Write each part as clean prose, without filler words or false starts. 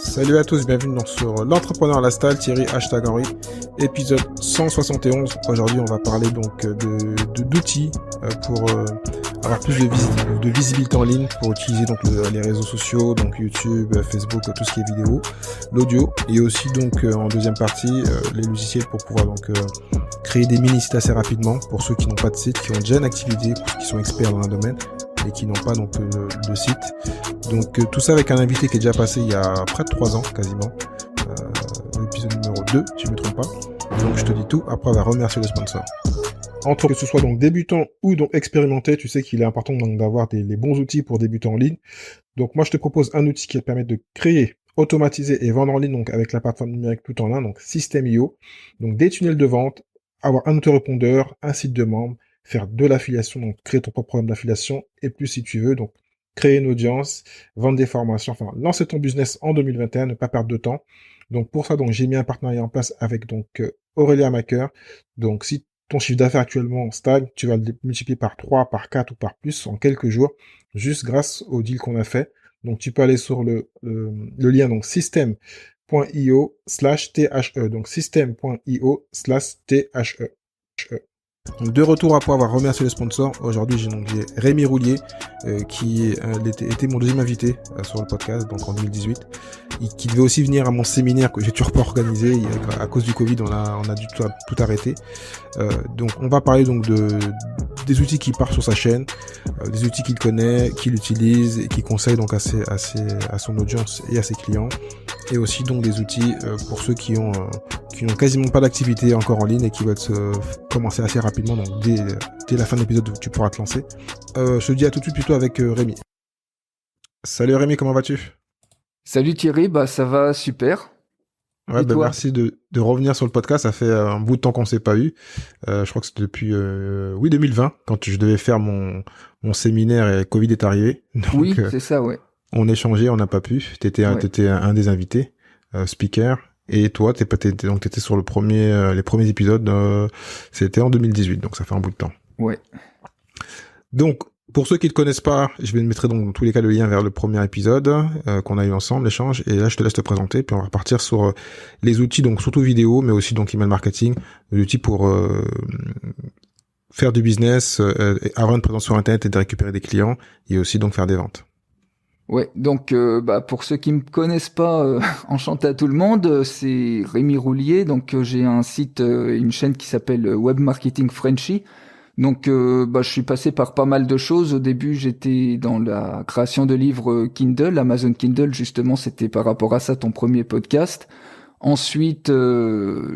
Salut à tous, bienvenue donc sur l'entrepreneur à la stalle, Thierry #Henry, épisode 171. Aujourd'hui, on va parler donc d'outils pour avoir plus de visibilité en ligne, pour utiliser donc les réseaux sociaux, donc YouTube, Facebook, tout ce qui est vidéo, l'audio, et aussi donc en deuxième partie les logiciels pour pouvoir donc créer des mini-sites assez rapidement pour ceux qui n'ont pas de site, qui ont déjà une activité, qui sont experts dans un domaine et qui n'ont pas donc de site. Donc tout ça avec un invité qui est déjà passé il y a près de 3 ans quasiment, l'épisode numéro 2 si je ne me trompe pas. Donc je te dis tout, après on va remercier le sponsor. Entre que ce soit donc débutant ou donc expérimenté, tu sais qu'il est important donc d'avoir les bons outils pour débuter en ligne. Donc moi je te propose un outil qui va permettre de créer, automatiser et vendre en ligne donc avec la plateforme numérique tout en un, donc System.io. Donc des tunnels de vente, avoir un autorépondeur, un site de membres, faire de l'affiliation, donc créer ton propre programme d'affiliation et plus si tu veux, donc créer une audience, vendre des formations, enfin lancer ton business en 2021, ne pas perdre de temps. Donc pour ça, donc j'ai mis un partenariat en place avec donc Aurélia Maker. Donc si ton chiffre d'affaires actuellement stagne, tu vas le multiplier par 3, par 4 ou par plus en quelques jours, juste grâce au deal qu'on a fait. Donc tu peux aller sur le lien donc system.io/THE, donc system.io/THE. Donc de retour après avoir remercié les sponsors, aujourd'hui j'ai Rémi Roulier qui était mon deuxième invité sur le podcast donc en 2018, qui devait aussi venir à mon séminaire que j'ai toujours pas organisé à cause du Covid, on a dû tout arrêter. Donc on va parler donc des outils qu'il part sur sa chaîne, des outils qu'il connaît, qu'il utilise et qu'il conseille donc à son audience et à ses clients, et aussi donc des outils pour ceux qui n'ont quasiment pas d'activité encore en ligne et qui veulent commencer assez rapidement, donc dès la fin de l'épisode tu pourras te lancer. Je te dis à tout de suite plutôt avec Rémi. Salut Rémi, comment vas-tu? Salut Thierry, ça va super. Ouais, merci de revenir sur le podcast, ça fait un bout de temps qu'on s'est pas eu. Je crois que c'est depuis 2020 quand je devais faire mon séminaire et Covid est arrivé. Donc, oui, c'est ça, ouais. On échangeait, on n'a pas pu. T'étais un des invités, speaker. Et toi, t'étais sur les premiers épisodes, c'était en 2018, donc ça fait un bout de temps. Ouais. Donc, pour ceux qui ne te connaissent pas, je vais mettre donc dans tous les cas le lien vers le premier épisode qu'on a eu ensemble, l'échange. Et là, je te laisse te présenter, puis on va repartir sur les outils, donc surtout vidéo, mais aussi donc email marketing, les outils pour faire du business, avoir une présence sur Internet et de récupérer des clients, et aussi donc faire des ventes. Ouais, donc pour ceux qui me connaissent pas, enchanté à tout le monde, c'est Rémi Roulier, donc j'ai un site, une chaîne qui s'appelle Web Marketing Frenchy. Donc je suis passé par pas mal de choses. Au début, j'étais dans la création de livres Kindle, Amazon Kindle, justement, c'était par rapport à ça ton premier podcast. Ensuite,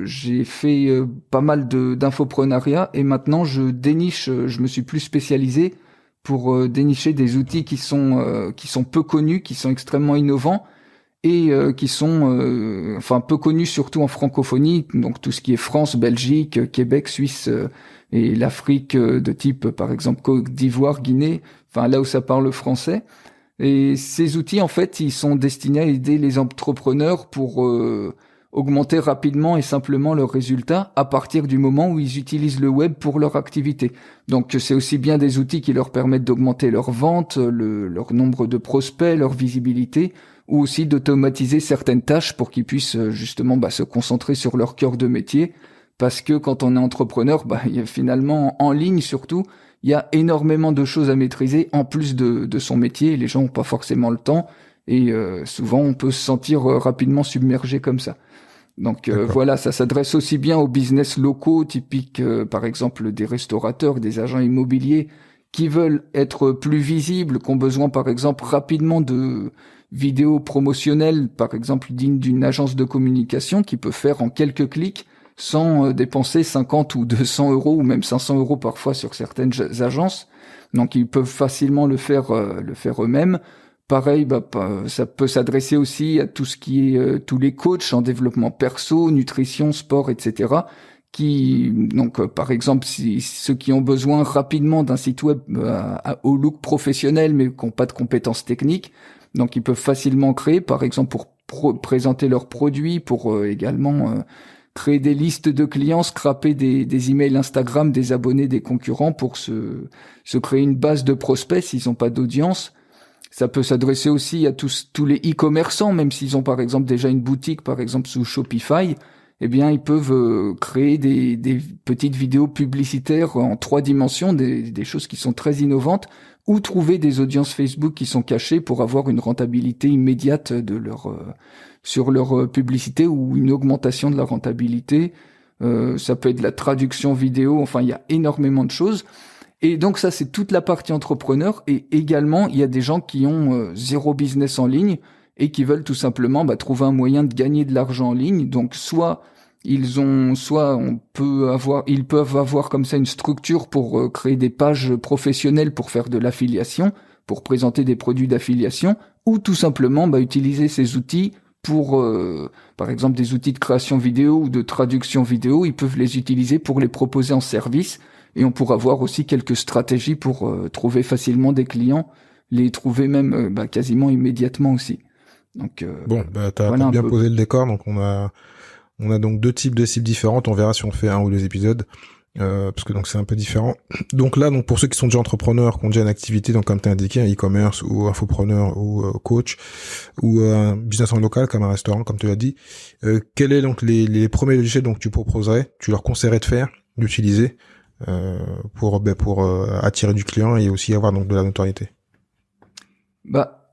j'ai fait pas mal d'infoprenariat et maintenant je déniche, je me suis plus spécialisé pour dénicher des outils qui sont peu connus, qui sont extrêmement innovants et qui sont peu connus surtout en francophonie, donc tout ce qui est France, Belgique, Québec, Suisse et l'Afrique de type par exemple Côte d'Ivoire, Guinée, là où ça parle français. Et ces outils en fait, ils sont destinés à aider les entrepreneurs pour augmenter rapidement et simplement leurs résultats à partir du moment où ils utilisent le web pour leur activité. Donc c'est aussi bien des outils qui leur permettent d'augmenter leurs ventes, leur nombre de prospects, leur visibilité, ou aussi d'automatiser certaines tâches pour qu'ils puissent justement se concentrer sur leur cœur de métier. Parce que quand on est entrepreneur, il y a finalement en ligne surtout, il y a énormément de choses à maîtriser en plus de son métier. Les gens n'ont pas forcément le temps et souvent on peut se sentir rapidement submergé comme ça. Donc voilà, ça s'adresse aussi bien aux business locaux, typiques par exemple des restaurateurs, des agents immobiliers qui veulent être plus visibles, qui ont besoin par exemple rapidement de vidéos promotionnelles, par exemple dignes d'une agence de communication qui peut faire en quelques clics sans dépenser 50 ou 200 euros ou même 500 euros parfois sur certaines agences. Donc ils peuvent facilement le faire eux-mêmes. Pareil, ça peut s'adresser aussi à tout ce qui est tous les coachs en développement perso, nutrition, sport, etc. Par exemple, ceux qui ont besoin rapidement d'un site web au look professionnel mais qui n'ont pas de compétences techniques, donc ils peuvent facilement créer, par exemple pour présenter leurs produits, pour également créer des listes de clients, scraper des emails Instagram des abonnés des concurrents pour se créer une base de prospects s'ils n'ont pas d'audience. Ça peut s'adresser aussi à tous les e-commerçants, même s'ils ont par exemple déjà une boutique, par exemple sous Shopify, eh bien ils peuvent créer des petites vidéos publicitaires en 3 dimensions, des choses qui sont très innovantes, ou trouver des audiences Facebook qui sont cachées pour avoir une rentabilité immédiate de sur leur publicité ou une augmentation de la rentabilité. Ça peut être de la traduction vidéo, enfin il y a énormément de choses. Et donc ça, c'est toute la partie entrepreneur. Et également, il y a des gens qui ont zéro business en ligne et qui veulent tout simplement trouver un moyen de gagner de l'argent en ligne. Donc ils peuvent avoir comme ça une structure pour créer des pages professionnelles pour faire de l'affiliation, pour présenter des produits d'affiliation, ou tout simplement utiliser ces outils pour, par exemple, des outils de création vidéo ou de traduction vidéo. Ils peuvent les utiliser pour les proposer en service. Et on pourra voir aussi quelques stratégies pour trouver facilement des clients, les trouver même quasiment immédiatement aussi. Donc t'as bien posé le décor. Donc on a donc 2 types de cibles différentes. On verra si on fait 1 ou 2 épisodes, parce que donc c'est un peu différent. Donc là, donc pour ceux qui sont déjà entrepreneurs, qui ont déjà une activité, donc comme t'as indiqué, un e-commerce ou infopreneur ou coach ou un business en local comme un restaurant, comme tu l'as dit, quels est donc les premiers logiciels donc tu proposerais, tu leur conseillerais de faire, d'utiliser pour attirer du client et aussi avoir donc de la notoriété?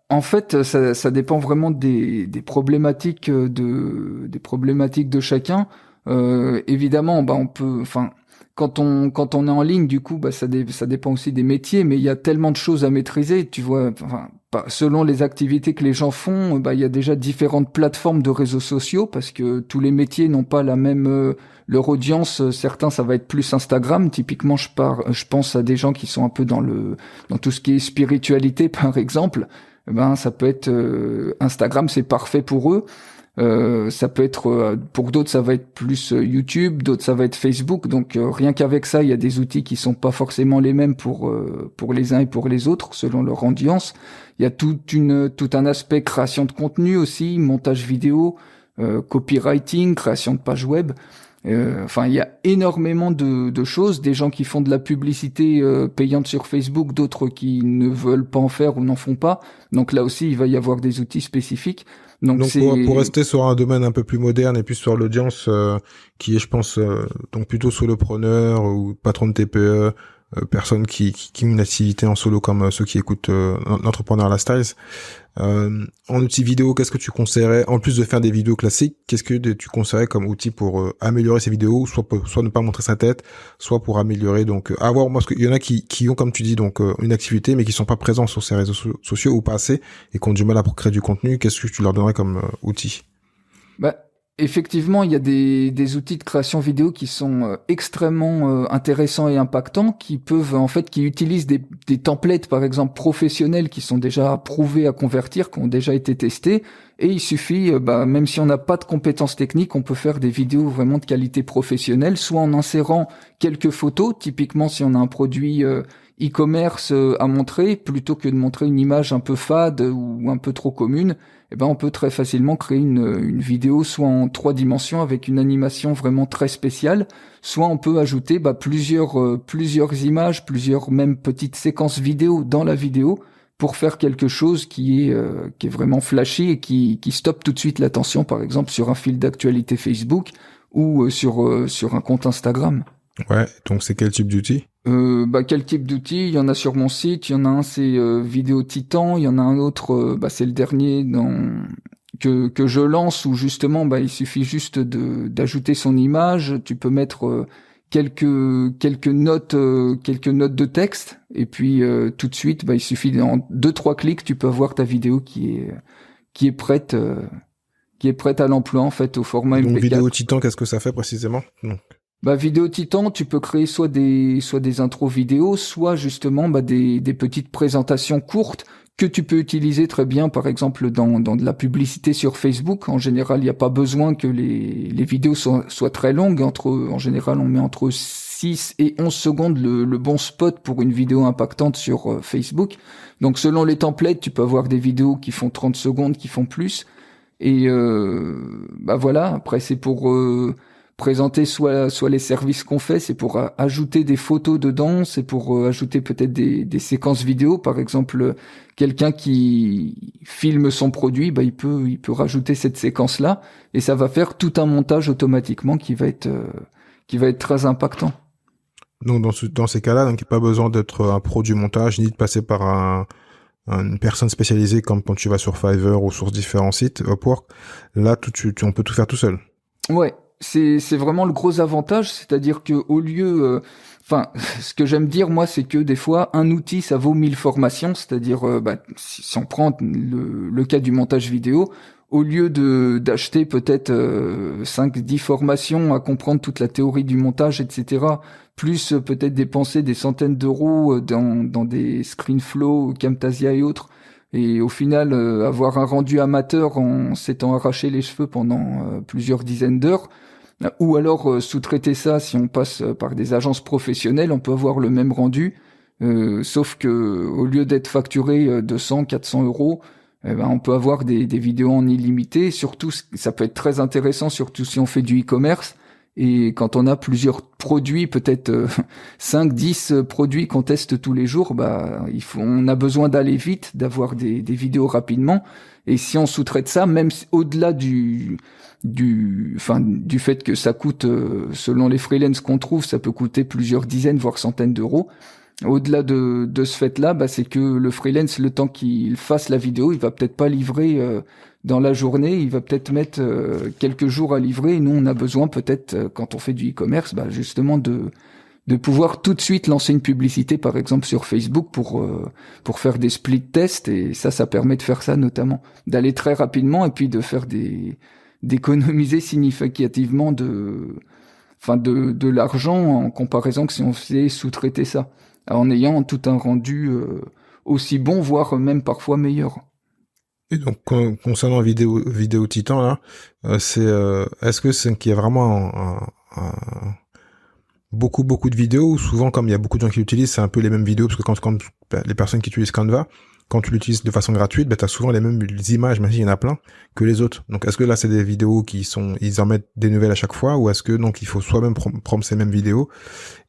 En fait, ça dépend vraiment des problématiques des problématiques de chacun. Évidemment, on peut, enfin, quand on est en ligne, du coup, ça dépend aussi des métiers, mais il y a tellement de choses à maîtriser, tu vois. Enfin, selon les activités que les gens font, il y a déjà différentes plateformes de réseaux sociaux parce que tous les métiers n'ont pas la même leur audience. Certains, ça va être plus Instagram. Typiquement, je pense à des gens qui sont un peu dans tout ce qui est spiritualité, par exemple. Ça peut être Instagram, c'est parfait pour eux. Ça peut être pour d'autres, ça va être plus YouTube, d'autres ça va être Facebook. Donc rien qu'avec ça, il y a des outils qui sont pas forcément les mêmes pour les uns et pour les autres selon leur audience. Il y a tout un aspect création de contenu aussi, montage vidéo, copywriting, création de pages web. Il y a énormément de choses, des gens qui font de la publicité payante sur Facebook, d'autres qui ne veulent pas en faire ou n'en font pas. Donc là aussi, il va y avoir des outils spécifiques. Donc pour rester sur un domaine un peu plus moderne et puis sur l'audience qui est, je pense, donc plutôt solopreneur ou patron de TPE, personnes qui ont une activité en solo comme ceux qui écoutent l'entrepreneur lifestyle. En outil vidéo, qu'est-ce que tu conseillerais en plus de faire des vidéos classiques? Qu'est-ce que tu conseillerais comme outil pour améliorer ces vidéos, soit ne pas montrer sa tête, soit pour améliorer parce qu'il y en a qui ont, comme tu dis, donc une activité mais qui sont pas présents sur ces réseaux sociaux ou pas assez et qui ont du mal à créer du contenu. Qu'est-ce que tu leur donnerais comme outil? Effectivement, il y a des outils de création vidéo qui sont extrêmement intéressants et impactants, qui utilisent des templates, par exemple, professionnels qui sont déjà prouvés à convertir, qui ont déjà été testés. Et il suffit, même si on n'a pas de compétences techniques, on peut faire des vidéos vraiment de qualité professionnelle, soit en insérant quelques photos, typiquement si on a un produit e-commerce à montrer, plutôt que de montrer une image un peu fade ou un peu trop commune. On peut très facilement créer une vidéo soit en 3 dimensions avec une animation vraiment très spéciale, soit on peut ajouter plusieurs images, plusieurs même petites séquences vidéo dans la vidéo pour faire quelque chose qui est vraiment flashy et qui stoppe tout de suite l'attention, par exemple sur un fil d'actualité Facebook ou sur un compte Instagram. Ouais, donc c'est quel type d'outil? Quel type d'outil? Il y en a sur mon site, il y en a un c'est Vidéo Titan, il y en a un autre c'est le dernier que je lance où justement il suffit juste d'ajouter son image, tu peux mettre quelques notes de texte et puis tout de suite il suffit en 2-3 clics, tu peux avoir ta vidéo qui est prête à l'emploi en fait au format MP4. Donc Vidéo Titan, qu'est-ce que ça fait précisément? Vidéo Titan, tu peux créer soit des intros vidéo, soit justement des petites présentations courtes que tu peux utiliser très bien, par exemple dans de la publicité sur Facebook. En général, il n'y a pas besoin que les vidéos soient très longues. En général, on met entre 6 et 11 secondes le bon spot pour une vidéo impactante sur Facebook. Donc selon les templates, tu peux avoir des vidéos qui font 30 secondes, qui font plus. Et voilà, après c'est pour présenter soit les services qu'on fait, c'est pour ajouter des photos dedans, c'est pour ajouter peut-être des séquences vidéo. Par exemple, quelqu'un qui filme son produit, bah il peut rajouter cette séquence-là et ça va faire tout un montage automatiquement qui va être très impactant. Donc dans ces cas-là, donc il n'y a pas besoin d'être un pro du montage ni de passer par une personne spécialisée comme quand tu vas sur Fiverr ou sur différents sites Upwork. Là, on peut tout faire tout seul. Ouais, c'est vraiment le gros avantage, c'est-à-dire que au lieu, ce que j'aime dire moi, c'est que des fois un outil ça vaut 1000 formations, c'est-à-dire si on prend le cas du montage vidéo, au lieu d'acheter peut-être 5-10 formations à comprendre toute la théorie du montage, etc., plus peut-être dépenser des centaines d'euros dans des ScreenFlow, Camtasia et autres. Et au final, avoir un rendu amateur en s'étant arraché les cheveux pendant plusieurs dizaines d'heures, ou alors sous-traiter ça si on passe par des agences professionnelles, on peut avoir le même rendu, sauf que au lieu d'être facturé 200, 400 euros, on peut avoir des vidéos en illimité. Surtout, ça peut être très intéressant, surtout si on fait du e-commerce. Et quand on a plusieurs produits, peut-être 5, 10 produits qu'on teste tous les jours, on a besoin d'aller vite, d'avoir des vidéos rapidement. Et si on sous-traite ça, même au-delà du fait que ça coûte, selon les freelances qu'on trouve, ça peut coûter plusieurs dizaines, voire centaines d'euros. Au-delà de ce fait-là, c'est que le freelance, le temps qu'il fasse la vidéo, il va peut-être pas livrer dans la journée, il va peut-être mettre quelques jours à livrer. Et nous, on a besoin peut-être, quand on fait du e-commerce, justement de pouvoir tout de suite lancer une publicité, par exemple sur Facebook, pour faire des split tests. Et ça permet de faire ça notamment, d'aller très rapidement et puis de faire d'économiser significativement de l'argent en comparaison que si on faisait sous-traiter ça, en ayant tout un rendu aussi bon, voire même parfois meilleur. Et donc concernant vidéo Titan là, est-ce que c'est qu'il y a vraiment beaucoup de vidéos ou souvent comme il y a beaucoup de gens qui l'utilisent, c'est un peu les mêmes vidéos parce que quand les personnes qui utilisent Canva, quand tu l'utilises de façon gratuite, t'as souvent les mêmes images, même s'il y en a plein, que les autres. Donc, est-ce que là, c'est des vidéos ils en mettent des nouvelles à chaque fois, ou est-ce que, donc, il faut soi-même prendre ces mêmes vidéos,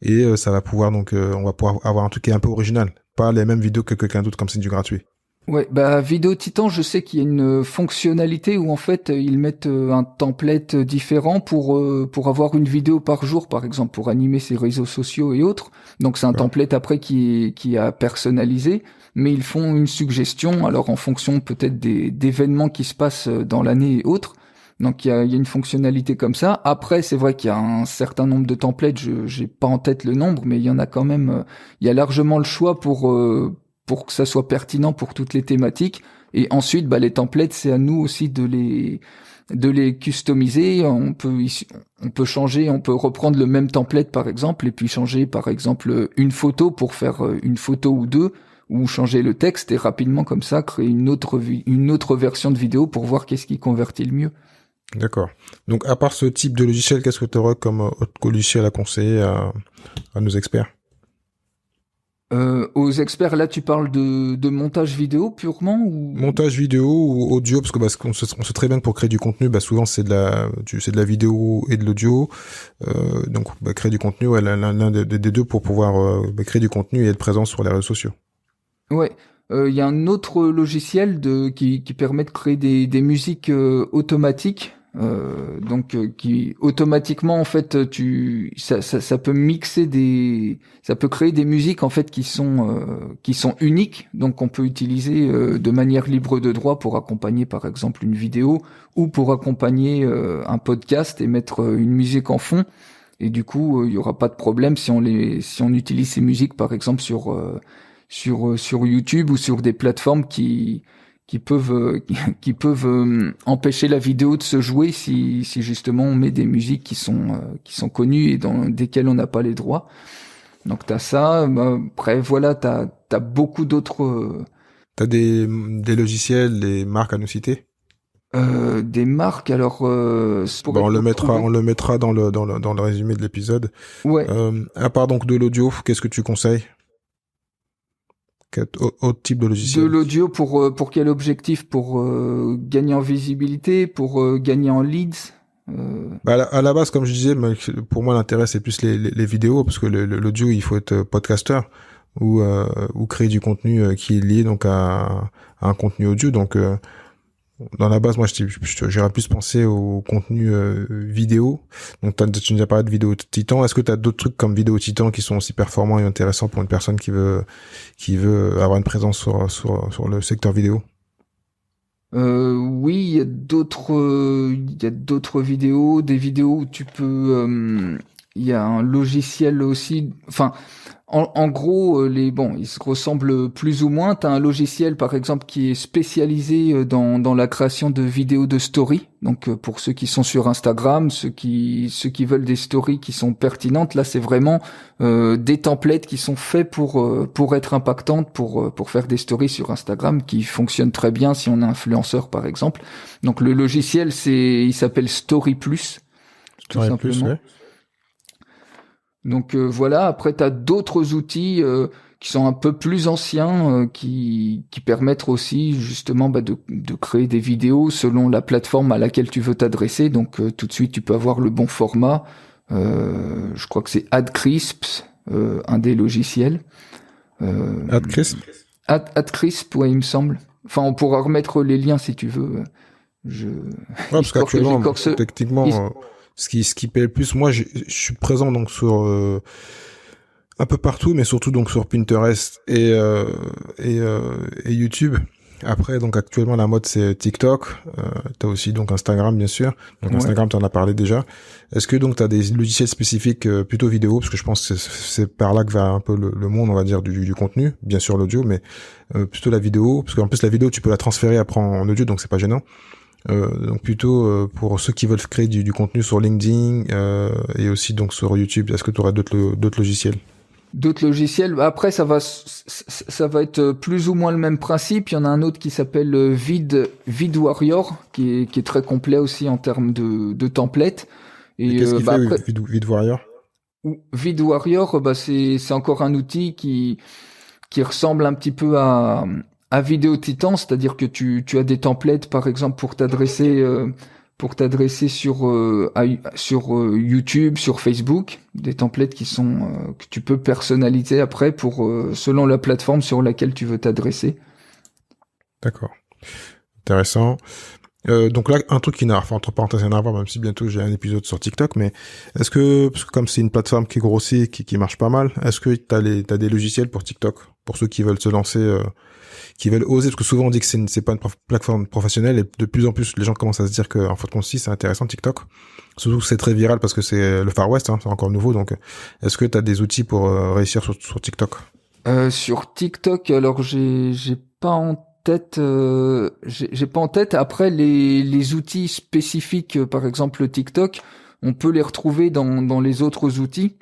et ça va pouvoir, on va pouvoir avoir un truc qui est un peu original. Pas les mêmes vidéos que quelqu'un d'autre, comme c'est du gratuit. Ouais, Vidéo Titan, je sais qu'il y a une fonctionnalité où en fait ils mettent un template différent pour avoir une vidéo par jour, par exemple, pour animer ses réseaux sociaux et autres. Donc c'est un template après qui a personnalisé, mais ils font une suggestion, alors en fonction peut-être d'événements qui se passent dans l'année et autres. Donc il y a une fonctionnalité comme ça. Après, c'est vrai qu'il y a un certain nombre de templates, j'ai pas en tête le nombre, mais il y en a quand même. Il y a largement le choix pour que ça soit pertinent pour toutes les thématiques. Et ensuite, les templates, c'est à nous aussi de les customiser. On peut changer, on peut reprendre le même template par exemple, et puis changer par exemple une photo pour faire une photo ou deux, ou changer le texte et rapidement comme ça créer une autre version de vidéo pour voir qu'est-ce qui convertit le mieux. D'accord. Donc à part ce type de logiciel, qu'est-ce que tu aurais comme autre logiciel à conseiller à nos experts? Aux experts, là, tu parles de montage vidéo purement ou montage vidéo ou audio, parce que on sait très bien que pour créer du contenu, souvent c'est de la vidéo et de l'audio. Donc créer du contenu, l'un des deux pour pouvoir créer du contenu et être présent sur les réseaux sociaux. Ouais. Il y a un autre logiciel qui permet de créer des musiques automatiques. Qui automatiquement en fait ça peut mixer ça peut créer des musiques en fait qui sont uniques, donc on peut utiliser de manière libre de droit pour accompagner par exemple une vidéo ou pour accompagner un podcast et mettre une musique en fond, et du coup il y aura pas de problème si on utilise ces musiques par exemple sur YouTube ou sur des plateformes qui peuvent empêcher la vidéo de se jouer si justement on met des musiques qui sont connues et dans desquelles on n'a pas les droits. Donc t'as ça. Après voilà, t'as beaucoup d'autres. T'as des logiciels, des marques à nous citer? Des marques, alors. On le mettra dans le résumé de l'épisode. Ouais. À part donc de l'audio, qu'est-ce que tu conseilles? Autre type de logiciel? De l'audio pour quel objectif? Pour gagner en visibilité, pour gagner en leads, À la base, comme je disais, pour moi l'intérêt c'est plus les vidéos, parce que l'audio il faut être podcaster ou créer du contenu qui est lié donc à un contenu audio. Donc dans la base, moi j'aurais plus pensé au contenu vidéo. Donc tu nous as parlé de vidéo Titan. Est-ce que tu as d'autres trucs comme vidéo Titan qui sont aussi performants et intéressants pour une personne qui veut avoir une présence sur le secteur vidéo? Oui, il y a d'autres vidéos, des vidéos où tu peux, il y a un logiciel aussi, enfin, en gros, ils se ressemblent plus ou moins. T'as un logiciel, par exemple, qui est spécialisé dans la création de vidéos de story. Donc, pour ceux qui sont sur Instagram, ceux qui veulent des stories qui sont pertinentes, là, c'est vraiment des templates qui sont faits pour être impactantes, pour faire des stories sur Instagram, qui fonctionnent très bien si on est influenceur, par exemple. Donc, le logiciel, il s'appelle Story Plus, tout Story simplement. Plus, ouais. Donc voilà, après tu as d'autres outils qui sont un peu plus anciens qui permettent aussi justement de créer des vidéos selon la plateforme à laquelle tu veux t'adresser. Donc tout de suite tu peux avoir le bon format. Je crois que c'est AdCrisp, un des logiciels. AdCrisp. AdCrisp, ouais, il me semble. Enfin, on pourra remettre les liens si tu veux. Parce qu'actuellement, techniquement, ce qui paye le plus, moi, je suis présent donc sur un peu partout, mais surtout donc sur Pinterest et YouTube. Après, donc actuellement, la mode c'est TikTok. T'as aussi donc Instagram, bien sûr. Donc ouais. Instagram, t'en as parlé déjà. Est-ce que donc t'as des logiciels spécifiques plutôt vidéo, parce que je pense que c'est par là que va un peu le monde, on va dire, du contenu. Bien sûr l'audio, mais plutôt la vidéo, parce qu'en plus la vidéo, tu peux la transférer après en audio, donc c'est pas gênant. Donc plutôt pour ceux qui veulent créer du contenu sur LinkedIn et aussi donc sur YouTube. Est-ce que tu aurais d'autres logiciels? D'autres logiciels. Après, ça va être plus ou moins le même principe. Il y en a un autre qui s'appelle VidWarrior, qui est très complet aussi en termes de templates. Et qu'est-ce qu'il fait, après, VidWarrior? VidWarrior, c'est encore un outil qui ressemble un petit peu à Vidéo Titan, c'est-à-dire que tu as des templates, par exemple, pour t'adresser sur YouTube, sur Facebook, des templates qui sont que tu peux personnaliser après pour selon la plateforme sur laquelle tu veux t'adresser. D'accord, intéressant. Donc là, un truc qui n'a, entre parenthèses, rien à voir, même si bientôt j'ai un épisode sur TikTok, mais parce que comme c'est une plateforme qui grossit, qui marche pas mal, est-ce que t'as des logiciels pour TikTok, pour ceux qui veulent se lancer, qui veulent oser, parce que souvent on dit que c'est pas une plateforme professionnelle, et de plus en plus les gens commencent à se dire que en fait c'est intéressant TikTok, surtout que c'est très viral parce que c'est le Far West, c'est encore nouveau. Donc est-ce que t'as des outils pour réussir sur TikTok? Sur TikTok, alors j'ai pas en tête, j'ai pas en tête. Après les outils spécifiques, par exemple TikTok, on peut les retrouver dans les autres outils.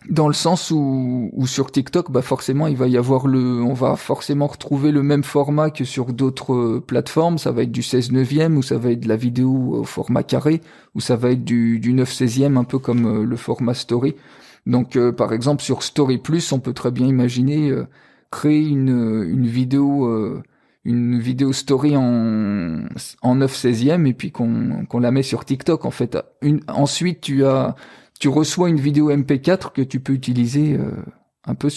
Dans le sens où sur TikTok, forcément, on va forcément retrouver le même format que sur d'autres plateformes. Ça va être du 16/9, ou ça va être de la vidéo au format carré, ou ça va être du 9/16, un peu comme le format story. Donc, par exemple, sur Story Plus, on peut très bien imaginer créer une vidéo story en 9/16, et puis qu'on la met sur TikTok. En fait, ensuite, tu reçois une vidéo MP4 que tu peux utiliser un peu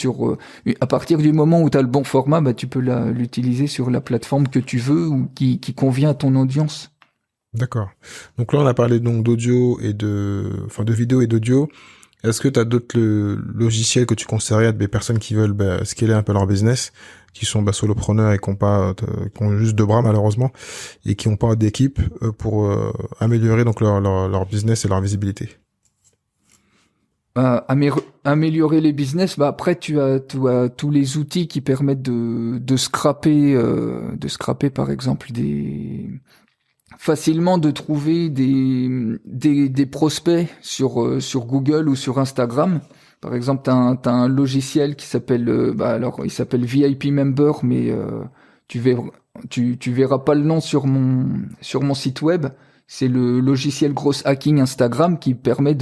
à partir du moment où tu as le bon format, tu peux l'utiliser sur la plateforme que tu veux ou qui convient à ton audience. D'accord. Donc là, on a parlé donc d'audio et de vidéo et d'audio. Est-ce que tu as d'autres logiciels que tu conseillerais à des personnes qui veulent scaler un peu leur business, qui sont solopreneurs et qui ont juste 2 bras malheureusement, et qui n'ont pas d'équipe pour améliorer donc leur business et leur visibilité? Améliorer les business, après tu as tous les outils qui permettent de scraper par exemple facilement de trouver des prospects sur Google ou sur Instagram. Par exemple, t'as un logiciel qui s'appelle il s'appelle VIP Member, mais tu verras pas le nom sur mon site web. C'est le logiciel Gross Hacking Instagram qui permet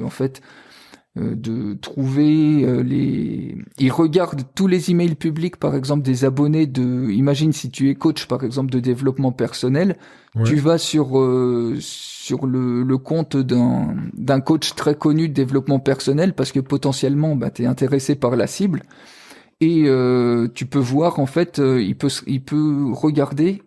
en fait, de trouver il regarde tous les emails publics, par exemple, des abonnés imagine si tu es coach, par exemple, de développement personnel, tu vas sur le compte d'un coach très connu de développement personnel parce que potentiellement, t'es intéressé par la cible et tu peux voir, en fait, il peut regarder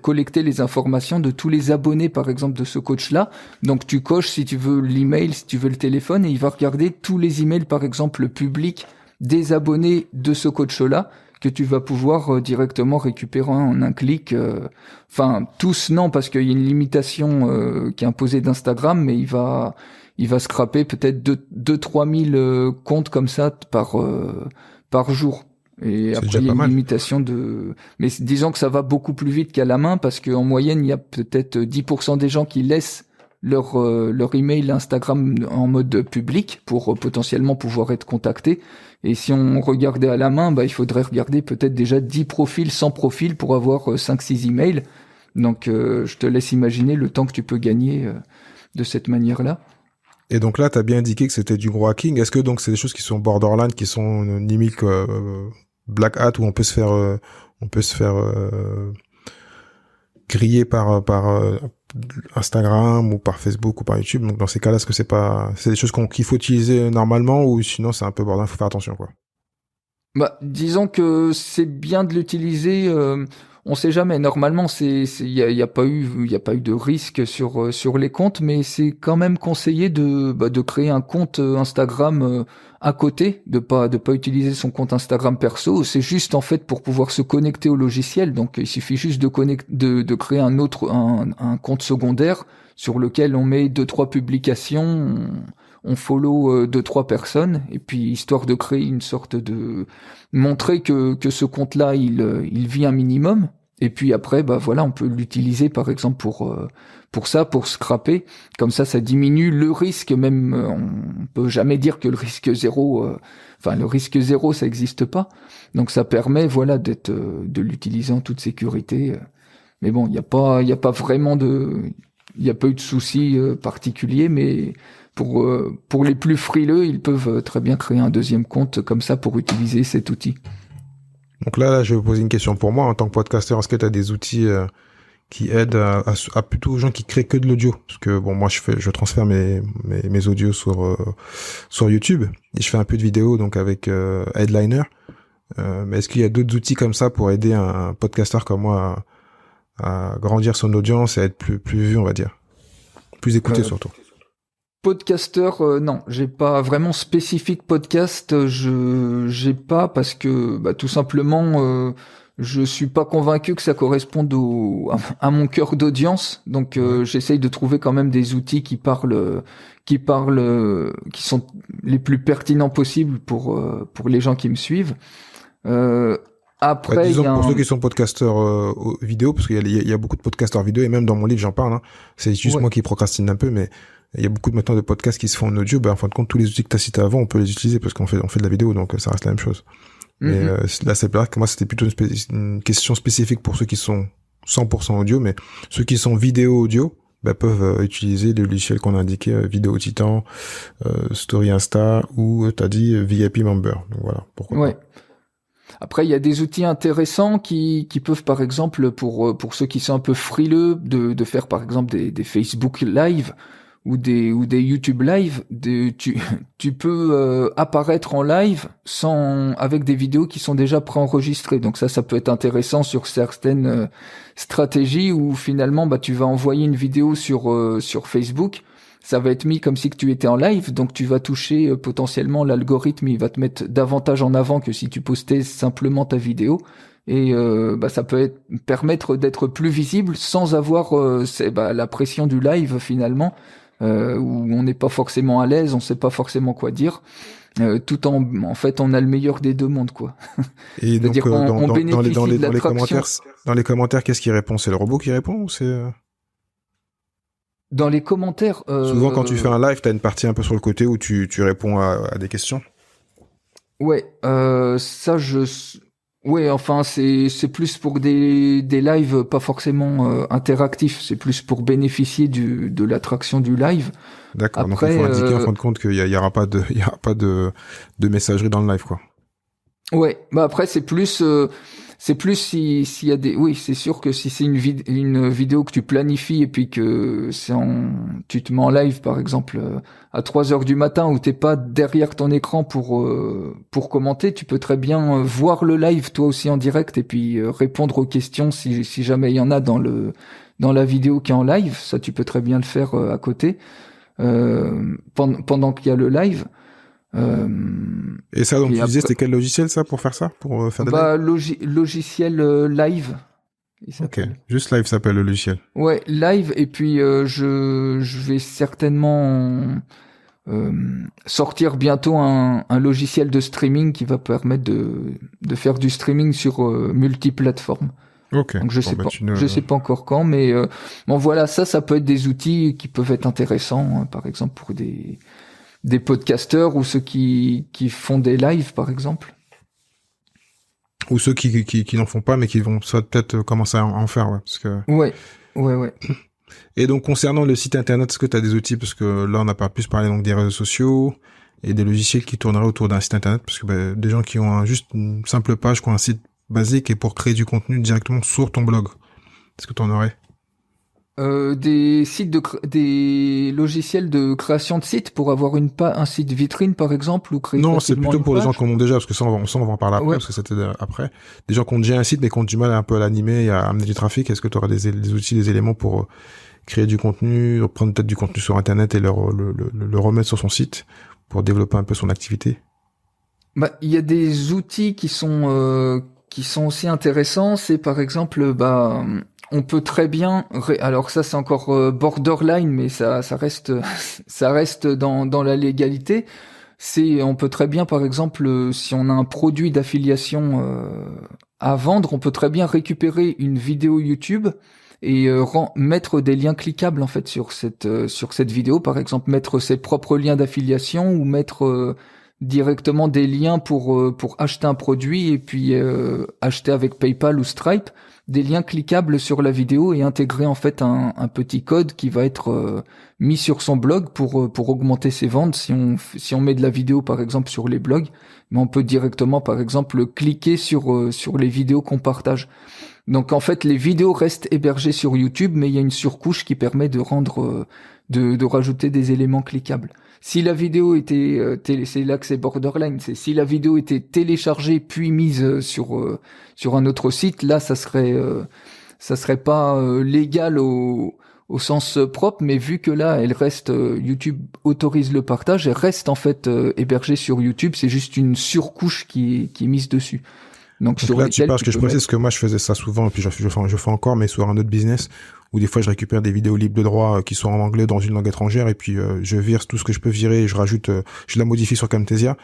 collecter les informations de tous les abonnés, par exemple, de ce coach-là. Donc, tu coches si tu veux l'email, si tu veux le téléphone, et il va regarder tous les emails, par exemple, publics des abonnés de ce coach-là, que tu vas pouvoir directement récupérer en un clic. Enfin, tous, non, parce qu'il y a une limitation qui est imposée d'Instagram, mais il va scraper peut-être 2-3 000 comptes comme ça par jour. Et après, il y a une limitation mais disons que ça va beaucoup plus vite qu'à la main parce qu'en moyenne, il y a peut-être 10% des gens qui laissent leur email Instagram en mode public pour potentiellement pouvoir être contactés. Et si on regardait à la main, il faudrait regarder peut-être déjà 10 profils, 100 profils pour avoir 5-6 emails. Donc, je te laisse imaginer le temps que tu peux gagner de cette manière-là. Et donc là, tu as bien indiqué que c'était du gros hacking. Est-ce que donc c'est des choses qui sont borderline, qui sont limite black hat, où on peut se faire griller par Instagram ou par Facebook ou par YouTube. Donc dans ces cas-là, est-ce que c'est des choses qu'il faut utiliser normalement, ou sinon c'est un peu borderline, faut faire attention, quoi. Disons que c'est bien de l'utiliser. On sait jamais. Normalement, il y a pas eu de risque sur les comptes, mais c'est quand même conseillé de créer un compte Instagram à côté, de pas utiliser son compte Instagram perso. C'est juste en fait pour pouvoir se connecter au logiciel. Donc il suffit juste de créer un compte secondaire sur lequel on met 2-3 publications. On follow 2-3 personnes, et puis histoire de créer une sorte de montrer que ce compte-là il vit un minimum, et puis après voilà, on peut l'utiliser par exemple pour scraper, comme ça diminue le risque. Même on peut jamais dire que le risque zéro, le risque zéro ça existe pas, donc ça permet voilà de l'utiliser en toute sécurité. Mais bon, il y a pas eu de soucis particuliers, mais pour les plus frileux, ils peuvent très bien créer un deuxième compte comme ça pour utiliser cet outil. Donc là, je vais vous poser une question pour moi en tant que podcasteur. Est-ce que tu as des outils qui aident à plutôt aux gens qui créent que de l'audio? Parce que bon, moi je transfère mes audios sur YouTube, et je fais un peu de vidéo donc avec Headliner. Mais est-ce qu'il y a d'autres outils comme ça pour aider un podcasteur comme moi à grandir son audience et à être plus vu, on va dire, plus écouté surtout? Podcasteur, non, j'ai pas vraiment spécifique podcast. J'ai pas, parce que tout simplement je suis pas convaincu que ça corresponde à mon cœur d'audience. Donc j'essaye de trouver quand même des outils qui sont les plus pertinents possibles pour les gens qui me suivent. Après, disons pour ceux qui sont podcasteurs vidéo, parce qu'il y a beaucoup de podcasteurs vidéo, et même dans mon livre j'en parle. C'est juste moi qui procrastine un peu, mais il y a beaucoup maintenant de podcasts qui se font en audio. En fin de compte, tous les outils que tu as cités avant, on peut les utiliser parce qu'on fait de la vidéo, donc ça reste la même chose. Mais là, c'est vrai que moi, c'était plutôt une question spécifique pour ceux qui sont 100% audio, mais ceux qui sont vidéo-audio peuvent utiliser les logiciels qu'on a indiqués, Vidéo Titan, Story Insta, ou t'as dit VIP Member. Donc voilà, pourquoi pas. Après, il y a des outils intéressants qui peuvent, par exemple, pour ceux qui sont un peu frileux, de faire par exemple des Facebook Live ou des YouTube Live. Tu peux apparaître en live avec des vidéos qui sont déjà préenregistrées. Donc ça peut être intéressant sur certaines stratégies où finalement tu vas envoyer une vidéo sur Facebook. Ça va être mis comme si que tu étais en live, donc tu vas toucher potentiellement l'algorithme, il va te mettre davantage en avant que si tu postais simplement ta vidéo, et ça peut permettre d'être plus visible sans avoir la pression du live finalement, où on n'est pas forcément à l'aise, on sait pas forcément quoi dire, tout en fait on a le meilleur des deux mondes, quoi. Et donc on bénéficie de l'attraction. Dans les commentaires, qu'est-ce qui répond? C'est le robot qui répond, ou c'est Dans les commentaires... Souvent, quand tu fais un live, t'as une partie un peu sur le côté où tu réponds à des questions. Ouais, ça, Ouais, enfin c'est plus pour des lives pas forcément interactifs, c'est plus pour bénéficier de l'attraction du live. D'accord. Donc il Après faut indiquer en fin de compte qu'il y aura pas de il y aura pas de messagerie dans le live, quoi. ouais, bah après c'est plus si s'il y a des oui, c'est sûr que si c'est une vidéo que tu planifies et puis que tu te mets en live par exemple à 3 heures du matin où t'es pas derrière ton écran pour commenter, tu peux très bien voir le live toi aussi en direct et puis répondre aux questions si jamais il y en a dans la vidéo qui est en live, ça tu peux très bien le faire à côté pendant qu'il y a le live. Euh, Et ça, donc puis tu disais, après, c'était quel logiciel ça pour faire ça, pour faire des lives? bah, logiciel live, il Ok, s'appelle. juste live s'appelle le logiciel. Ouais, live, et puis je vais certainement euh, sortir bientôt un logiciel de streaming qui va permettre de faire du streaming sur multiplateformes. Ok, Donc bon bah je sais pas encore quand, mais bon voilà, ça peut être des outils qui peuvent être intéressants, hein, par exemple pour des podcasteurs ou ceux qui font des lives, par exemple. ou ceux qui n'en font pas, mais qui vont soit peut-être commencer à en faire, ouais, parce que. Ouais, ouais. Et donc concernant le site internet, est-ce que tu as des outils, parce que là on a pas plus parlé donc des réseaux sociaux et des logiciels qui tourneraient autour d'un site internet, parce que bah, des gens qui ont juste une simple page, quoi, un site basique et pour créer du contenu directement sur ton blog. Est-ce que tu en aurais? Des sites des logiciels de création de sites pour avoir un site vitrine par exemple ou créer Non, c'est facilement plutôt une pour les gens page. qui en ont déjà, parce que ça on va en parler après, Ouais. parce que c'était après. Des gens qui ont déjà un site mais qui ont du mal un peu à l'animer et à amener du trafic. Est-ce que tu auras des outils, des éléments pour créer du contenu, prendre peut-être du contenu sur internet et le remettre sur son site pour développer un peu son activité? Bah il y a des outils qui sont aussi intéressants. C'est par exemple bah on peut très bien alors ça c'est encore borderline mais ça reste ça reste dans la légalité. On peut très bien, par exemple, si on a un produit d'affiliation à vendre, on peut très bien récupérer une vidéo YouTube et mettre des liens cliquables en fait sur cette vidéo, par exemple mettre ses propres liens d'affiliation ou mettre directement des liens pour acheter un produit et puis acheter avec PayPal ou Stripe des liens cliquables sur la vidéo et intégrer en fait un petit code qui va être mis sur son blog pour augmenter ses ventes. Si on met de la vidéo par exemple sur les blogs, mais on peut directement par exemple cliquer sur les vidéos qu'on partage. Donc en fait les vidéos restent hébergées sur YouTube, mais il y a une surcouche qui permet de rendre de rajouter des éléments cliquables. Si la vidéo était c'est là que c'est borderline, c'est si la vidéo était téléchargée puis mise sur un autre site, là ça serait pas légal au sens propre, mais vu que là, elle reste, YouTube autorise le partage, elle reste en fait hébergée sur YouTube, c'est juste une surcouche qui est mise dessus. Donc Donc sur là, tu lesquelles parles, tu que je peux précise mettre... que moi je faisais ça souvent, et puis je fais encore, mais sur un autre business, où des fois je récupère des vidéos libres de droit qui sont en anglais dans une langue étrangère, et puis je vire tout ce que je peux virer, et je rajoute, je la modifie sur Camtasia,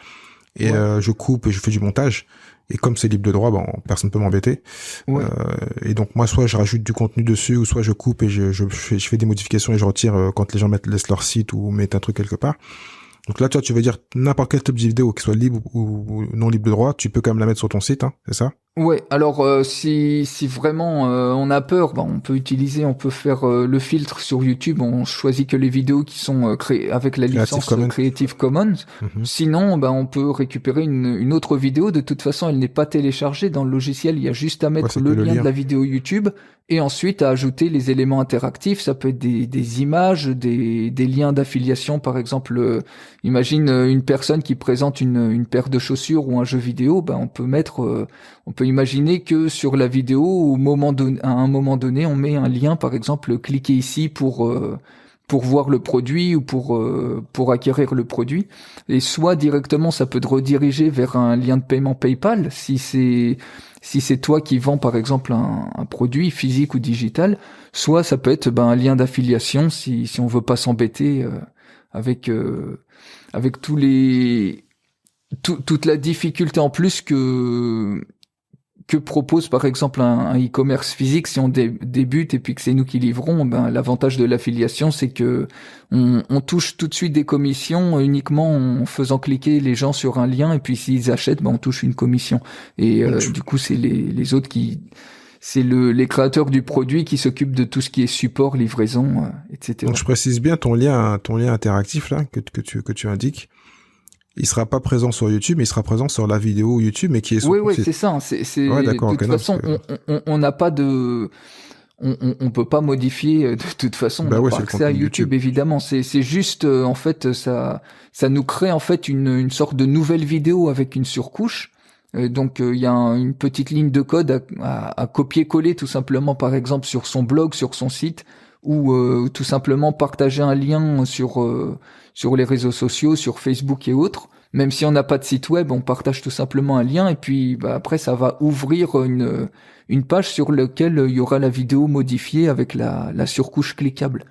et Ouais. je coupe et je fais du montage. Et comme c'est libre de droit, bon, personne peut m'embêter. Ouais. Et donc moi, soit je rajoute du contenu dessus, ou soit je coupe et je fais des modifications et je retire quand les gens laissent leur site ou mettent un truc quelque part. Donc là, toi, tu veux dire n'importe quel type de vidéo, qu'il soit libre ou non libre de droit, tu peux quand même la mettre sur ton site, hein, c'est ça? Ouais, alors si vraiment on a peur, bah, on peut faire le filtre sur YouTube, on choisit que les vidéos qui sont créées avec la Creative licence Commons. Creative Commons. Mhm. Sinon, bah, on peut récupérer une autre vidéo. De toute façon, elle n'est pas téléchargée dans le logiciel. Il y a juste à Ouais, mettre c'est que le le lien de lien. la vidéo YouTube et ensuite à ajouter les éléments interactifs. Ça peut être des images, des liens d'affiliation. Par exemple, imagine une personne qui présente une paire de chaussures ou un jeu vidéo. Bah, on peut imaginer que sur la vidéo, à un moment donné, on met un lien, par exemple, cliquez ici pour voir le produit ou pour acquérir le produit. Et soit directement, ça peut te rediriger vers un lien de paiement PayPal si c'est toi qui vends par exemple un produit physique ou digital. Soit ça peut être un lien d'affiliation si on veut pas s'embêter avec avec tous les toute la difficulté en plus que propose par exemple un e-commerce physique si on débute et puis que c'est nous qui livrons. Ben l'avantage de l'affiliation, c'est que on touche tout de suite des commissions uniquement en faisant cliquer les gens sur un lien, et puis s'ils achètent, ben on touche une commission. Et du coup, c'est les autres qui c'est les créateurs du produit qui s'occupent de tout ce qui est support, livraison, etc. Donc je précise bien ton lien interactif là que tu indiques. Il sera pas présent sur YouTube, mais il sera présent sur la vidéo YouTube, mais qui est sur Oui, c'est ça. Ouais, d'accord, de toute façon, on n'a pas de, on peut pas modifier de toute façon. On n'a pas accès à YouTube, évidemment. C'est juste, en fait, ça nous crée en fait une sorte de nouvelle vidéo avec une surcouche. Donc il y a une petite ligne de code à copier-coller tout simplement, par exemple sur son blog, sur son site, ou tout simplement partager un lien sur les réseaux sociaux, sur Facebook et autres. Même si on n'a pas de site web, on partage tout simplement un lien, et puis après ça va ouvrir une page sur laquelle il y aura la vidéo modifiée avec la surcouche cliquable.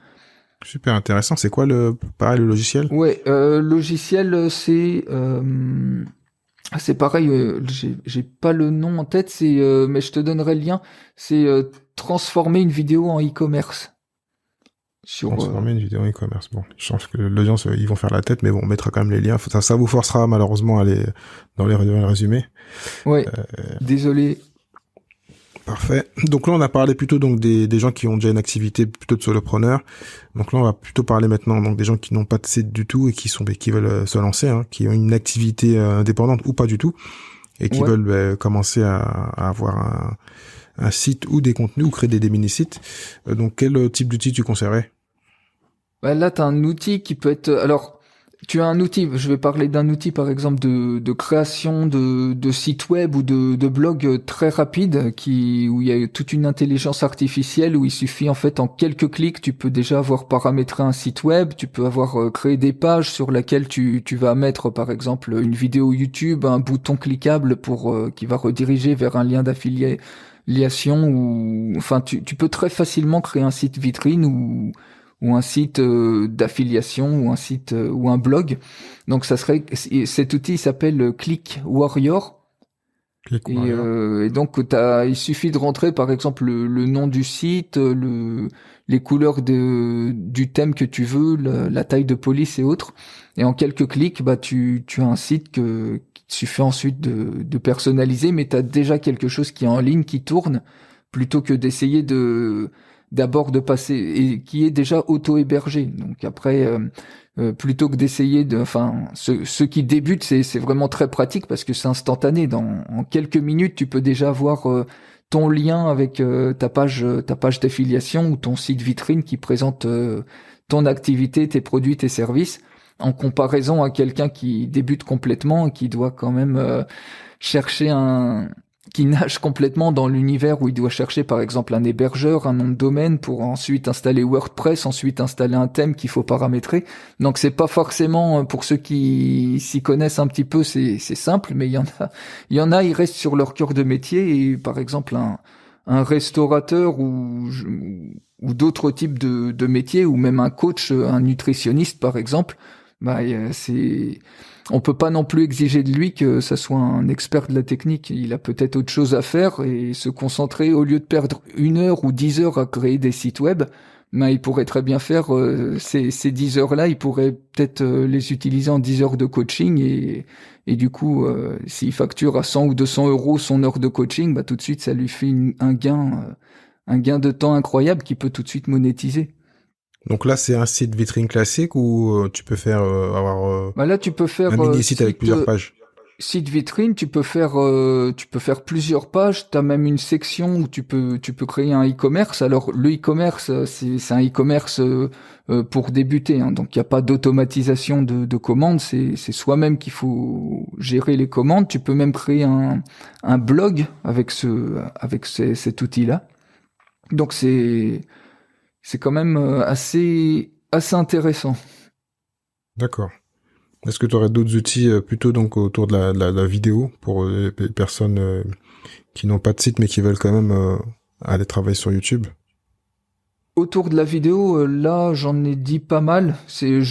Super intéressant. C'est quoi le logiciel? Ouais, logiciel c'est pareil, j'ai pas le nom en tête, mais je te donnerai le lien. C'est transformer une vidéo en e-commerce. Transformer une vidéo en e-commerce. Bon, je pense que l'audience, ils vont faire la tête, mais bon, on mettra quand même les liens. Ça vous forcera malheureusement à aller dans les résumés. Ouais. Désolé. Parfait. Donc là, on a parlé plutôt donc des gens qui ont déjà une activité plutôt de solopreneur. Donc là, on va plutôt parler maintenant donc des gens qui n'ont pas de site du tout et qui veulent se lancer, hein, qui ont une activité indépendante ou pas du tout et qui veulent commencer à avoir un site ou des contenus ou créer des mini-sites. Donc quel type d'outil tu conseillerais? Là, tu as un outil qui peut être... Alors, tu as un outil, je vais parler d'un outil par exemple de création de sites web ou de blog très rapide où il y a toute une intelligence artificielle, où il suffit en fait en quelques clics, tu peux déjà avoir paramétré un site web, tu peux avoir créé des pages sur laquelle tu vas mettre par exemple une vidéo YouTube, un bouton cliquable qui va rediriger vers un lien d'affiliation, ou enfin tu peux très facilement créer un site vitrine ou un site d'affiliation, ou un site ou un blog. Donc cet outil s'appelle Click Warrior. Et donc il suffit de rentrer par exemple le nom du site, les couleurs du thème que tu veux, la taille de police et autres. Et en quelques clics, tu as un site qu'il suffit ensuite de personnaliser, mais tu as déjà quelque chose qui est en ligne, qui tourne, plutôt que d'essayer d'abord de passer, et qui est déjà auto-hébergé. Donc après, plutôt que d'essayer ceux qui débutent, c'est vraiment très pratique parce que c'est instantané. En quelques minutes, tu peux déjà avoir ton lien avec ta page d'affiliation ou ton site vitrine qui présente ton activité, tes produits, tes services, en comparaison à quelqu'un qui débute complètement et qui doit quand même chercher qui nage complètement dans l'univers, où il doit chercher par exemple un hébergeur, un nom de domaine, pour ensuite installer WordPress, ensuite installer un thème qu'il faut paramétrer. Donc c'est pas forcément, pour ceux qui s'y connaissent un petit peu, c'est simple, mais il y en a, ils restent sur leur cœur de métier, et par exemple un restaurateur ou d'autres types de métiers, ou même un coach, un nutritionniste par exemple, on peut pas non plus exiger de lui que ça soit un expert de la technique. Il a peut-être autre chose à faire et se concentrer, au lieu de perdre 1 heure ou 10 heures à créer des sites web, il pourrait très bien faire ces 10 heures-là, il pourrait peut-être les utiliser en 10 heures de coaching, et du coup, s'il facture à 100 ou 200 euros son heure de coaching, tout de suite, ça lui fait un gain de temps incroyable qu'il peut tout de suite monétiser. Donc là, c'est un site vitrine classique, ou tu peux faire là, tu peux faire un mini-site avec plusieurs pages. Site vitrine, tu peux faire plusieurs pages. T'as même une section où tu peux créer un e-commerce. Alors le e-commerce, c'est un e-commerce pour débuter, hein. Donc il y a pas d'automatisation de commandes. C'est soi-même qu'il faut gérer les commandes. Tu peux même créer un blog avec cet outil-là. Donc c'est quand même assez intéressant. D'accord. Est-ce que tu aurais d'autres outils plutôt donc autour de la vidéo pour les personnes qui n'ont pas de site mais qui veulent quand même aller travailler sur YouTube? Autour de la vidéo, là, j'en ai dit pas mal. Ouais,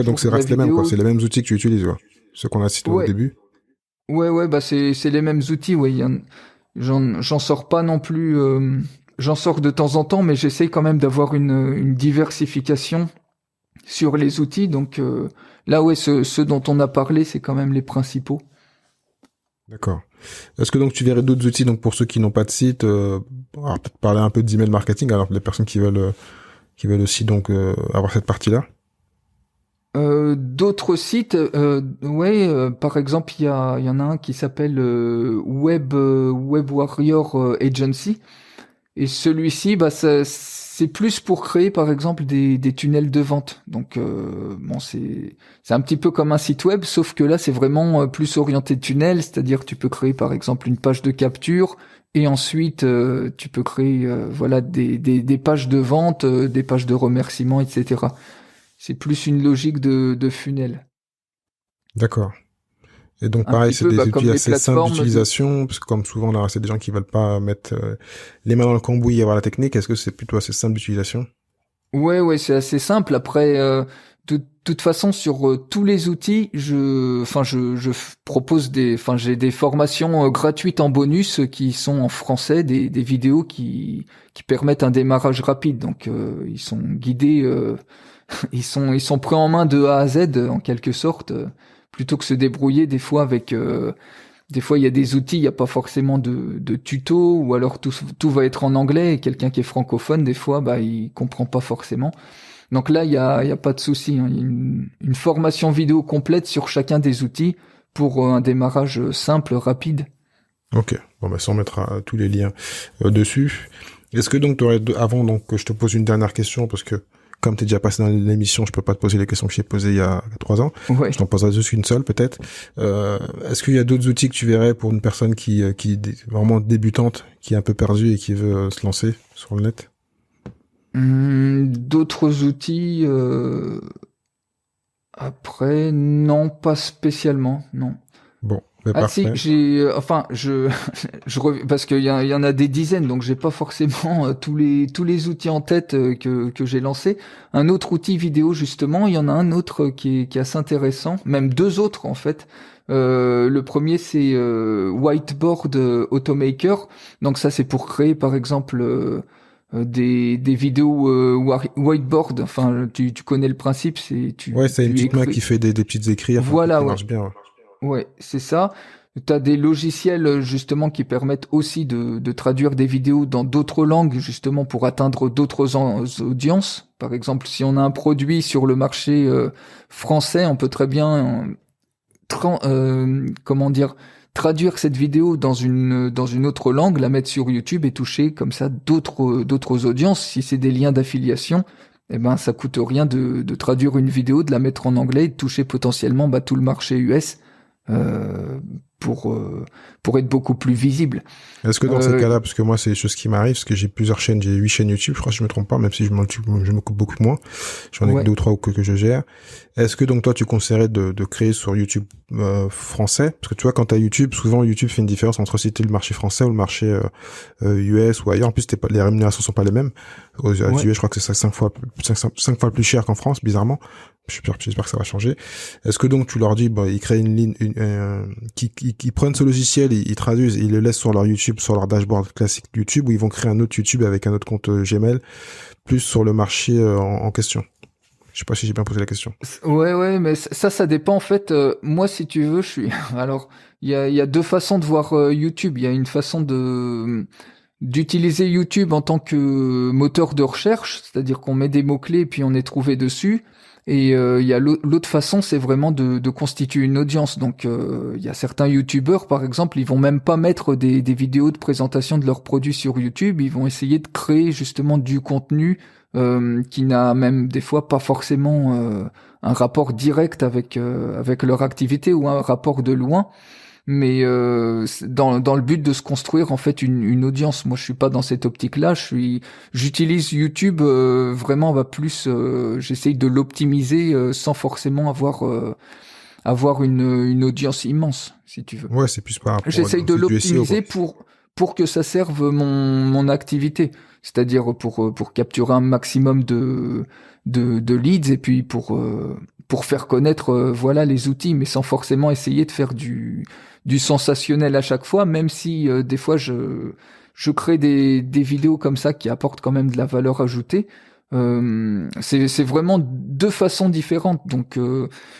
donc c'est reste les mêmes, quoi. C'est les mêmes outils que tu utilises, ouais. Ceux qu'on a cités au début. Ouais, bah c'est les mêmes outils. Ouais, j'en sors pas non plus. J'en sors de temps en temps, mais j'essaye quand même d'avoir une diversification sur les outils. Donc là, ouais, ceux dont on a parlé, c'est quand même les principaux. D'accord. Est-ce que donc tu verrais d'autres outils donc pour ceux qui n'ont pas de site, alors peut-être parler un peu d'email marketing, alors les personnes qui veulent aussi donc avoir cette partie-là. D'autres sites, ouais, par exemple, il y en a un qui s'appelle Web Warrior Agency. Et celui-ci, bah, c'est plus pour créer, par exemple, des tunnels de vente. Donc, bon, c'est un petit peu comme un site web, sauf que là, c'est vraiment plus orienté tunnel, c'est-à-dire que tu peux créer, par exemple, une page de capture, et ensuite, tu peux créer, voilà, des pages de vente, des pages de remerciement, etc. C'est plus une logique de funnel. D'accord. Et donc Un pareil, petit c'est peu, des bah, outils comme les assez simples plateformes de... d'utilisation, parce que comme souvent là, c'est des gens qui veulent pas mettre les mains dans le cambouis et avoir la technique. Est-ce que c'est plutôt assez simple d'utilisation? Ouais, c'est assez simple. Après, de toute façon, sur tous les outils, propose j'ai des formations gratuites en bonus qui sont en français, des vidéos qui permettent un démarrage rapide. Donc, ils sont guidés, ils sont pris en main de A à Z en quelque sorte, plutôt que se débrouiller des fois avec. Des fois, il y a des outils, il n'y a pas forcément de tuto, ou alors tout va être en anglais, et quelqu'un qui est francophone, des fois, bah, il comprend pas forcément. Donc là, il y a pas de souci, hein. Il y a une formation vidéo complète sur chacun des outils pour un démarrage simple, rapide. Ok. Bon, bah ça, on mettra tous les liens dessus. Est-ce que donc avant donc que je te pose une dernière question, parce que comme t'es déjà passé dans l'émission, je peux pas te poser les questions que j'ai posées il y a 3 ans. Ouais. Je t'en poserai juste une seule peut-être. Est-ce qu'il y a d'autres outils que tu verrais pour une personne qui est vraiment débutante, qui est un peu perdue et qui veut se lancer sur le net? D'autres outils, après, non, pas spécialement, non. Bon, ben Ah si, parfait. parce qu'il y en a des dizaines, donc j'ai pas forcément tous les outils en tête que j'ai lancés. Un autre outil vidéo justement, il y en a un autre qui est assez intéressant, même deux autres en fait. Le premier c'est Whiteboard Automaker, donc ça c'est pour créer par exemple des vidéos whiteboard. Enfin, tu connais le principe, c'est Ouais, c'est une tu petite Mac qui écris. fait des petites écrits, enfin, Voilà, qui ouais. marche bien. Ouais. Ouais, c'est ça. T'as des logiciels justement qui permettent aussi de traduire des vidéos dans d'autres langues justement pour atteindre d'autres audiences. Par exemple, si on a un produit sur le marché français, on peut très bien comment dire traduire cette vidéo dans une autre langue, la mettre sur YouTube et toucher comme ça d'autres audiences. Si c'est des liens d'affiliation, eh ben ça coûte rien de traduire une vidéo, de la mettre en anglais et de toucher potentiellement bah, tout le marché US euh, pour euh, pour être beaucoup plus visible. Est-ce que dans ces Euh, cas-là, parce que moi, c'est des choses qui m'arrivent, parce que j'ai plusieurs chaînes, j'ai 8 chaînes YouTube, je crois, si je me trompe pas, même si je m'occupe beaucoup moins. J'en ai que ouais. 2 ou 3 que je gère. Est-ce que donc toi, tu conseillerais de créer sur YouTube français? Parce que tu vois, quand t'as YouTube, souvent YouTube fait une différence entre si t'es le marché français ou le marché US ou ailleurs. En plus, les rémunérations sont pas les mêmes. Aux US, Ouais. je crois que c'est 5 fois plus cher qu'en France, bizarrement. J'espère que ça va changer. Est-ce que donc tu leur dis, bah, ils créent une ligne, qu'ils prennent ce logiciel, ils traduisent, ils le laissent sur leur YouTube, sur leur dashboard classique YouTube, ou ils vont créer un autre YouTube avec un autre compte Gmail, plus sur le marché en question. Je sais pas si j'ai bien posé la question. Ouais, mais ça dépend en fait. Moi, si tu veux, je suis. Alors, il y a deux façons de voir YouTube. Il y a une façon de d'utiliser YouTube en tant que moteur de recherche, c'est-à-dire qu'on met des mots-clés et puis on est trouvé dessus. Et il y a l'autre façon, c'est vraiment de constituer une audience. Donc il y a certains YouTubeurs, par exemple, ils vont même pas mettre des vidéos de présentation de leurs produits sur YouTube, ils vont essayer de créer justement du contenu qui n'a même des fois pas forcément un rapport direct avec leur activité ou un rapport de loin mais dans le but de se construire en fait une audience. Moi, je suis pas dans cette optique-là. J'utilise YouTube vraiment bah, plus. J'essaye de l'optimiser sans forcément avoir une audience immense, si tu veux. Ouais, c'est plus par rapport, J'essaye de c'est du SEO, quoi. l'optimiser pour que ça serve mon activité, c'est-à-dire pour capturer un maximum de leads et puis pour faire connaître voilà les outils, mais sans forcément essayer de faire du sensationnel à chaque fois, même si des fois je crée des vidéos comme ça qui apportent quand même de la valeur ajoutée. C'est vraiment deux façons différentes. Donc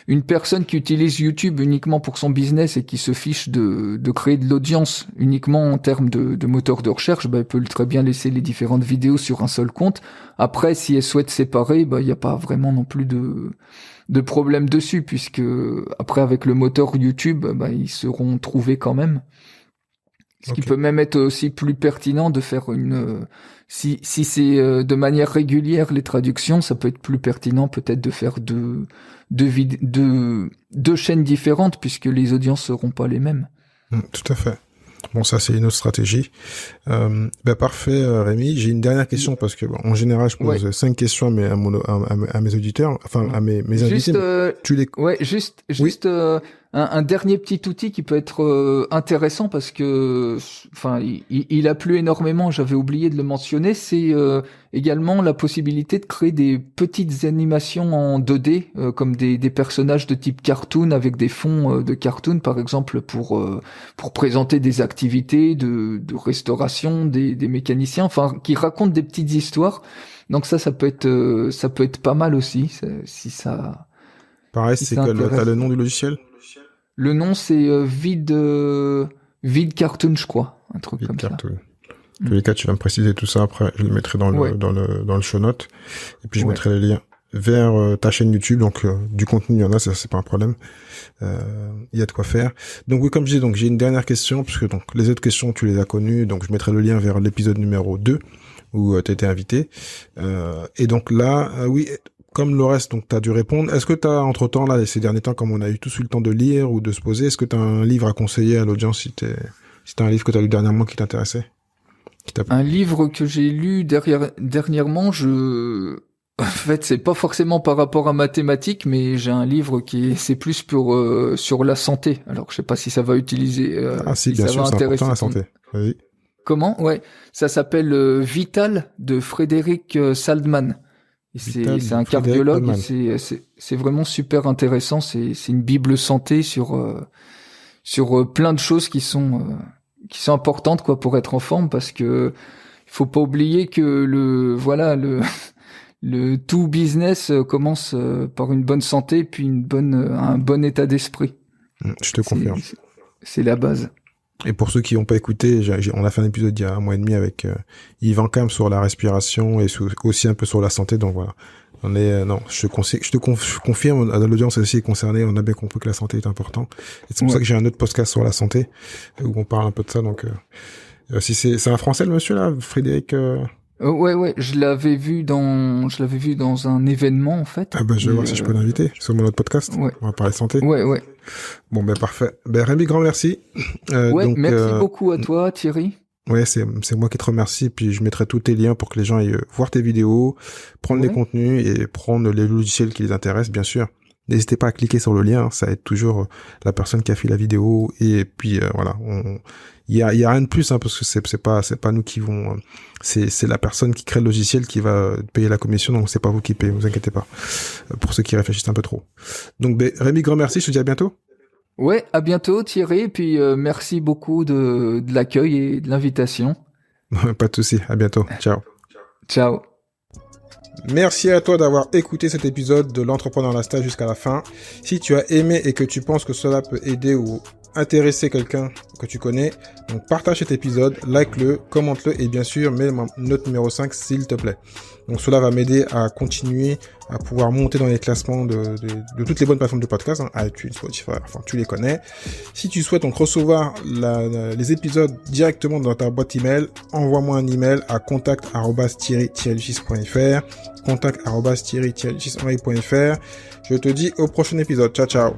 une personne qui utilise YouTube uniquement pour son business et qui se fiche de créer de l'audience uniquement en termes de moteur de recherche, elle peut très bien laisser les différentes vidéos sur un seul compte. Après, si elle souhaite séparer, il n'y a pas vraiment non plus de problème dessus, puisque après avec le moteur YouTube, ils seront trouvés quand même. Ce qui peut même être aussi plus pertinent de faire si c'est de manière régulière les traductions, ça peut être plus pertinent peut-être de faire deux chaînes différentes, puisque les audiences seront pas les mêmes. Tout à fait. Bon, ça, c'est une autre stratégie. Parfait, Rémi. J'ai une dernière question parce que, en général, je pose 5 questions à mes auditeurs, enfin, à mes invités. Juste un dernier petit outil qui peut être intéressant parce que, il a plu énormément. J'avais oublié de le mentionner. C'est également la possibilité de créer des petites animations en 2D, comme des personnages de type cartoon avec des fonds de cartoon, par exemple, pour présenter des activités de restauration des mécaniciens, qui racontent des petites histoires. Donc ça peut être pas mal aussi, si ça. Pareil, c'est que t'as le nom du logiciel? Le nom, c'est Vid Cartoon, je crois. Un truc Vid comme Cartoon. Ça. En tous les cas, tu vas me préciser tout ça après. Je le mettrai dans le show note. Et puis, je mettrai les liens vers ta chaîne YouTube. Donc, du contenu, il y en a, ça, c'est pas un problème. Il y a de quoi faire. Donc, oui, comme je dis, j'ai une dernière question, puisque les autres questions, tu les as connues. Donc, je mettrai le lien vers l'épisode numéro 2, où tu as été invité. Et donc là, oui, comme le reste, donc t'as dû répondre. Est-ce que t'as, entre-temps, là, ces derniers temps, comme on a eu tous eu le temps de lire ou de se poser, est-ce que t'as un livre à conseiller à l'audience si t'as un livre que t'as lu dernièrement qui t'intéressait? Un livre que j'ai lu dernièrement, en fait, c'est pas forcément par rapport à mathématiques, mais j'ai un livre c'est plus sur la santé. Alors, je sais pas si ça va utiliser, si bien sûr, c'est important la santé. Vas-y. Comment? Ouais. Ça s'appelle Vital de Frédéric Saldman. C'est un cardiologue, et c'est vraiment super intéressant. C'est une bible santé sur plein de choses qui sont importantes, quoi, pour être en forme, parce que il faut pas oublier que le tout business commence par une bonne santé, puis un bon état d'esprit. Je te confirme. C'est la base. Et pour ceux qui n'ont pas écouté, on a fait un épisode il y a 1 mois et demi avec Yvan Cam sur la respiration et aussi un peu sur la santé. Donc voilà, je confirme à l'audience aussi concernée, on a bien compris que la santé est importante. Et c'est pour ça que j'ai un autre podcast sur la santé où on parle un peu de ça. Donc si c'est un Français le monsieur là, Frédéric. Ouais, je l'avais vu dans un événement, en fait. Ah je vais voir si je peux l'inviter sur mon autre podcast. Ouais. On va parler santé. Ouais. Bon, parfait. Rémi, grand merci. Merci beaucoup à toi, Thierry. Ouais, c'est moi qui te remercie, puis je mettrai tous tes liens pour que les gens aillent voir tes vidéos, prendre les contenus et prendre les logiciels qui les intéressent, bien sûr. N'hésitez pas à cliquer sur le lien, ça aide toujours la personne qui a fait la vidéo, et puis voilà, il y a rien de plus, parce que c'est pas nous qui vont, c'est la personne qui crée le logiciel qui va payer la commission, donc c'est pas vous qui payez, vous inquiétez pas, pour ceux qui réfléchissent un peu trop. Donc Rémi, grand merci, je te dis à bientôt. Ouais, à bientôt Thierry, et puis merci beaucoup de l'accueil et de l'invitation. Pas de souci, à bientôt, ciao. Ciao. Merci à toi d'avoir écouté cet épisode de l'Entrepreneur Lifestyle jusqu'à la fin. Si tu as aimé et que tu penses que cela peut aider ou intéresser quelqu'un que tu connais, donc partage cet épisode, like-le, commente-le et bien sûr mets note numéro 5 s'il te plaît. Donc cela va m'aider à continuer à pouvoir monter dans les classements de toutes les bonnes plateformes de podcast, iTunes, Spotify, enfin tu les connais. Si tu souhaites donc recevoir les épisodes directement dans ta boîte email, envoie-moi un email à contact@thierry-lucis.fr, contact@thierry-lucis.fr. Je te dis au prochain épisode. Ciao ciao.